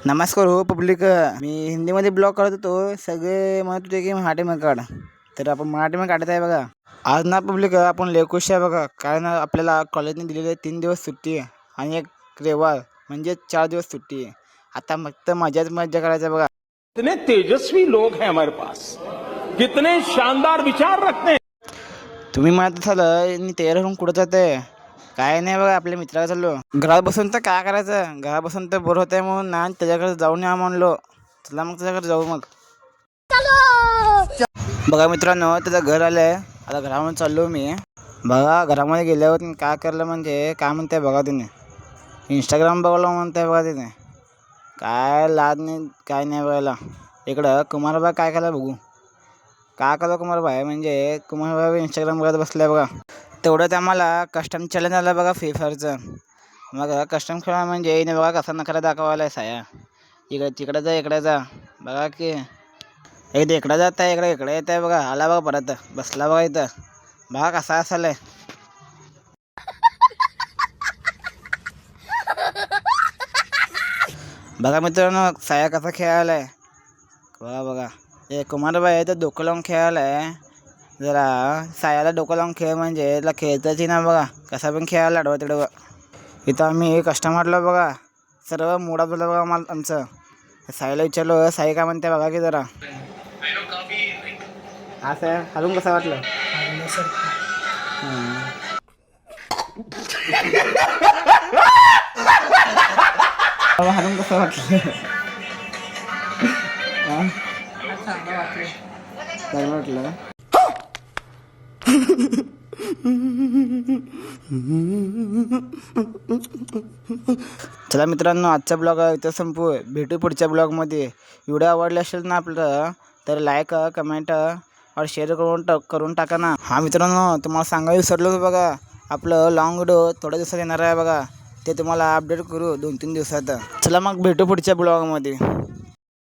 नमस्कार हो पब्लिक. मी हिंदीमध्ये ब्लॉग करत होतो. सगळे म्हणत होते की मराठीमध्ये काढ, तर आपण मराठीमध्ये काढत आहे बघा. आज ना पब्लिक आपण लय खुश आहे बघा, कारण आपल्याला कॉलेजने दिलेले 3 दिवस सुट्टी आहे आणि एक रविवार म्हणजे 4 दिवस सुट्टी आहे. आता फक्त मजाच मजा करायचं बघा. कितने तेजस्वी लोग हैं हमारे पास, कितने शानदार विचार रखते हैं. तुम्ही म्हणत असाल तयार होऊन कुठं जाते? काय नाही बघा, आपल्या मित्राला चाललो. घरात बसून तर काय करायचं, घरात बसून तर बोर होत आहे म्हणून ना त्याच्याकडे जाऊन या म्हणलो. चला मग त्याच्याकडे जाऊ मग. बघा मित्रांनो, त्याचं घर आलं आहे. आता घरामध्ये चाललो मी. बघा घरामध्ये गेल्यावर काय करलं म्हणजे काय म्हणते बघा तिने. इंस्टाग्राम बघायला म्हणते बघा तिने. काय लाद नाही काय नाही बघायला. इकडं कुमारबा काय केलं बघू. काय केलं कुमारबाई म्हणजे कुमारबाई इंस्टाग्राम बघत बसल्या बघा. तेवढंच आम्हाला कस्टम चॅलेंज आलं बघा फ्री फायरचं. मग कस्टम खेळा म्हणजे येईन बघा कसा नखरा दाखवायला आहे साया. तिकडे जा इकडे जा बघा की एकदा इकडं जात आहे इकडे येत आहे बघा. आला बघा परत बसला बघा इथं. बघा कसा असाल बघा मित्रांनो साया कसा खेळायला आहे बघा. बघा हे कुमारबाई आहे तर डोकं लावून खेळायला आहे. जरा सायाला डोकं लावून खेळ म्हणजे त्याला खेळताच ना बघा. कसा पण खेळायला लाडवा तिकडं. इथं आम्ही कस्टमरला बघा सर्व मोडा बोलला बघा मला आमचं. साईला विचारलो साई काय म्हणते बघा की जरा. असं अजून कसं वाटलं? हरून कसं वाटलं? चांगलं वाटलं. चला मित्रांनो, आजचा ब्लॉग इथं संपू. भेटू पुढच्या ब्लॉगमध्ये. व्हिडिओ आवडला असेल ना आपलं तर लाईक कमेंट और शेअर करून टाका ना. हा मित्रांनो, तुम्हाला सांगायला विसरलो बघा, आपलं लॉंग व्हिडिओ थोड्या दिवसात येणार आहे बघा. ते तुम्हाला अपडेट करू 2-3 दिवसात. चला मग भेटू पुढच्या ब्लॉगमध्ये.